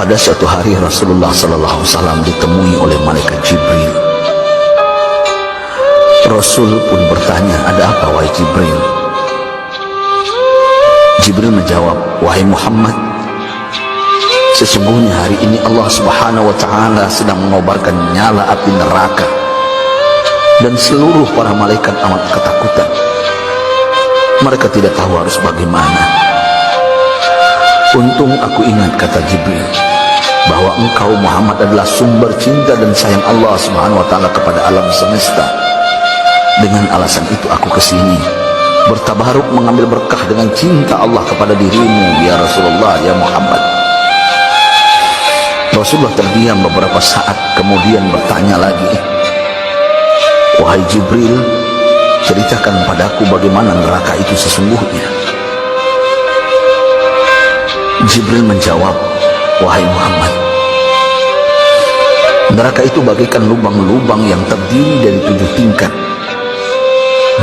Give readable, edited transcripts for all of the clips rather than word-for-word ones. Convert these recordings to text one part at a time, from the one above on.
Pada suatu hari Rasulullah SAW ditemui oleh malaikat Jibril. Rasul pun bertanya, "Ada apa wahai Jibril?" Jibril menjawab, "Wahai Muhammad, sesungguhnya hari ini Allah Subhanahu wa Ta'ala sedang mengobarkan nyala api neraka, dan seluruh para malaikat amat ketakutan. Mereka tidak tahu harus bagaimana. Untung aku ingat," kata Jibril, "bahwa engkau Muhammad adalah sumber cinta dan sayang Allah Subhanahu wa Ta'ala kepada alam semesta. Dengan alasan itu aku kesini, bertabaruk mengambil berkah dengan cinta Allah kepada dirimu, ya Rasulullah, ya Muhammad." Rasulullah terdiam beberapa saat, kemudian bertanya lagi, "Wahai Jibril, ceritakan padaku bagaimana neraka itu sesungguhnya." Jibril menjawab, "Wahai Muhammad, neraka itu bagaikan lubang-lubang yang terdiri dari 7 tingkat.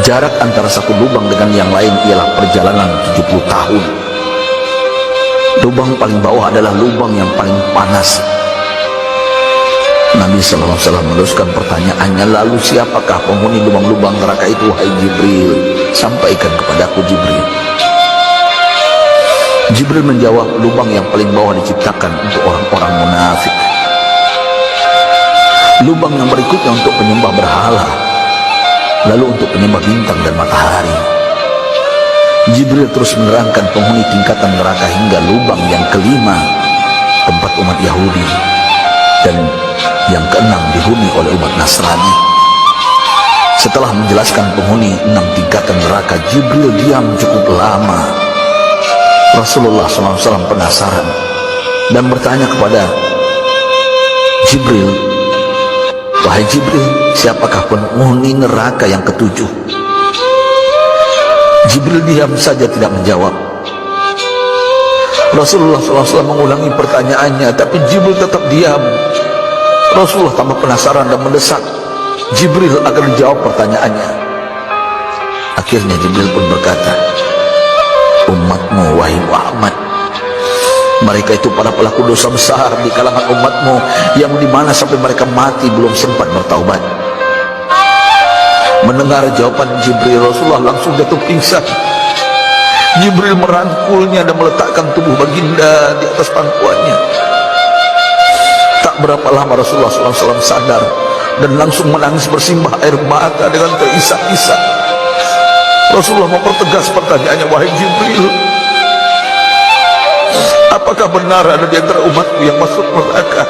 Jarak antara satu lubang dengan yang lain ialah perjalanan 70 tahun. Lubang paling bawah adalah lubang yang paling panas." Nabi SAW meneruskan pertanyaannya, "Lalu siapakah penghuni lubang-lubang neraka itu, wahai Jibril? Sampaikan kepadaku, Jibril." Jibril menjawab, "Lubang yang paling bawah diciptakan untuk orang-orang munafik. Lubang yang berikutnya untuk penyembah berhala, lalu untuk penyembah bintang dan matahari." Jibril terus menerangkan penghuni tingkatan neraka hingga lubang yang kelima, tempat umat Yahudi, dan yang keenam dihuni oleh umat Nasrani. Setelah menjelaskan penghuni 6 tingkatan neraka, Jibril diam cukup lama. Rasulullah SAW penasaran dan bertanya kepada Jibril, "Wahai Jibril, siapakah penghuni neraka yang ketujuh?" Jibril diam saja tidak menjawab. Rasulullah SAW mengulangi pertanyaannya, tapi Jibril tetap diam. Rasulullah tambah penasaran dan mendesak Jibril agar dijawab pertanyaannya. Akhirnya Jibril pun berkata, "Umatmu, wahai Muhammad, mereka itu para pelaku dosa besar di kalangan umatmu, yang dimana sampai mereka mati belum sempat bertaubat." Mendengar jawaban Jibril, Rasulullah langsung jatuh pingsan. Jibril merangkulnya dan meletakkan tubuh baginda di atas pangkuannya. Tak berapa lama Rasulullah SAW sadar dan langsung menangis bersimbah air mata dengan terisak-isak. Rasulullah mempertegas pertanyaannya, "Wahai Jibril, apakah benar ada di antara umatku yang masuk neraka?"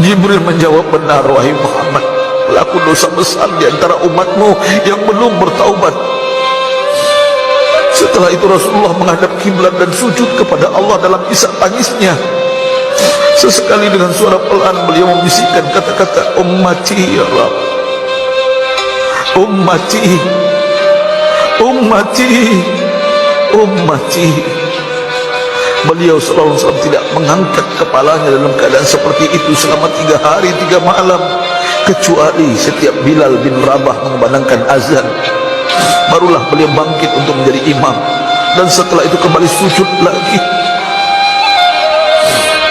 Jibril menjawab, "Benar, wahai Muhammad, pelaku dosa besar di antara umatmu yang belum bertaubat." Setelah itu Rasulullah menghadap kiblat dan sujud kepada Allah dalam isak tangisnya. Sesekali dengan suara pelan beliau membisikkan kata-kata, "Ummati ya Rabb, ummati, ummati, ummati." Beliau SAW tidak mengangkat kepalanya dalam keadaan seperti itu selama 3 hari 3 malam, kecuali setiap Bilal bin Rabah mengumandangkan azan, barulah beliau bangkit untuk menjadi imam, dan setelah itu kembali sujud lagi.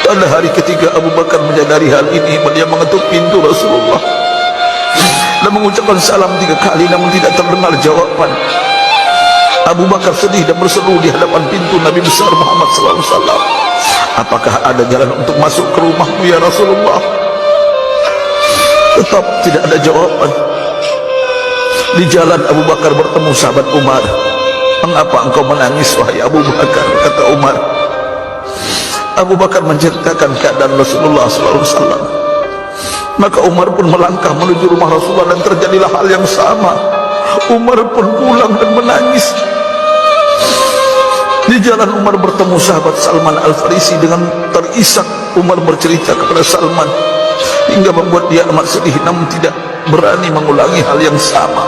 Pada hari ketiga Abu Bakar menyadari hal ini, beliau mengetuk pintu Rasulullah dan mengucapkan salam 3 kali, namun tidak terdengar jawaban. Abu Bakar sedih dan berseru di hadapan pintu Nabi besar Muhammad SAW, "Apakah ada jalan untuk masuk ke rumahmu ya Rasulullah?" Tetap tidak ada jawaban. Di jalan Abu Bakar bertemu sahabat Umar. "Mengapa engkau menangis, wahai Abu Bakar?" kata Umar. Abu Bakar menceritakan keadaan Rasulullah SAW. Maka Umar pun melangkah menuju rumah Rasulullah dan terjadilah hal yang sama. Umar pun pulang dan menangis. Di jalan Umar bertemu sahabat Salman Al-Farisi. Dengan terisak Umar bercerita kepada Salman hingga membuat dia amat sedih, namun tidak berani mengulangi hal yang sama.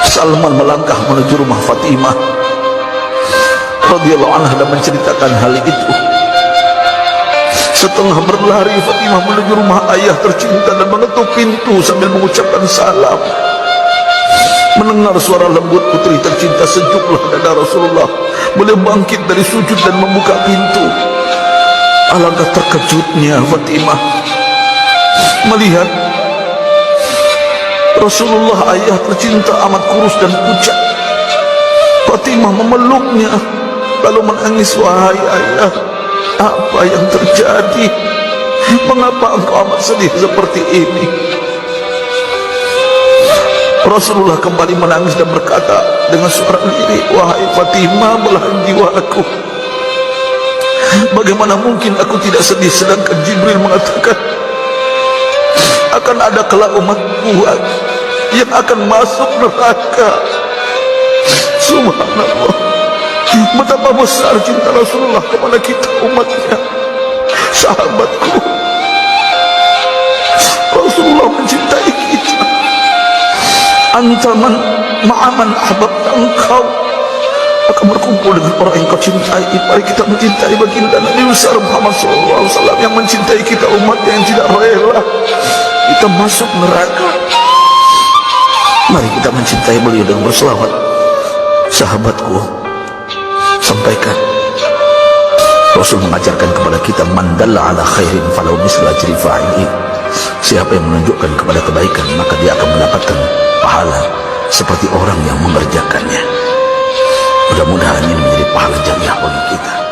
Salman melangkah menuju rumah Fatimah radhiyallahu anha dan menceritakan hal itu. Setengah berlari Fatimah menuju rumah ayah tercinta dan mengetuk pintu sambil mengucapkan salam. Mendengar suara lembut putri tercinta, sejuklah dada Rasulullah. Beliau bangkit dari sujud dan membuka pintu. Alangkah terkejutnya Fatimah melihat Rasulullah, ayah tercinta, amat kurus dan pucat. Fatimah memeluknya lalu menangis. Wahai ayah, apa yang terjadi? Mengapa engkau amat sedih seperti ini? Rasulullah kembali menangis dan berkata dengan suara lirih, wahai Fatimah, belahan jiwaku, bagaimana mungkin aku tidak sedih sedangkan Jibril mengatakan akan ada kelak umatku yang akan masuk neraka. Subhanallah, betapa besar cinta Rasulullah kepada kita umatnya. Sahabatku, Rasulullah mencintai kita. Antaman ma'aman ahbabta, engkau akan berkumpul dengan orang yang kau cintai. Mari kita mencintai baginda Nabi besar Muhammad SAW yang mencintai kita, umat yang tidak rela kita masuk neraka. Mari kita mencintai beliau dengan berselawat. Sahabatku, sampaikan, Rasul mengajarkan kepada kita, man dalla ala khairin falau misla ajri fa'ilih. Siapa yang menunjukkan kepada kebaikan, maka dia akan mendapatkan pahala seperti orang yang mengerjakannya. Mudah-mudahan ini menjadi pahala jamiah bagi kita.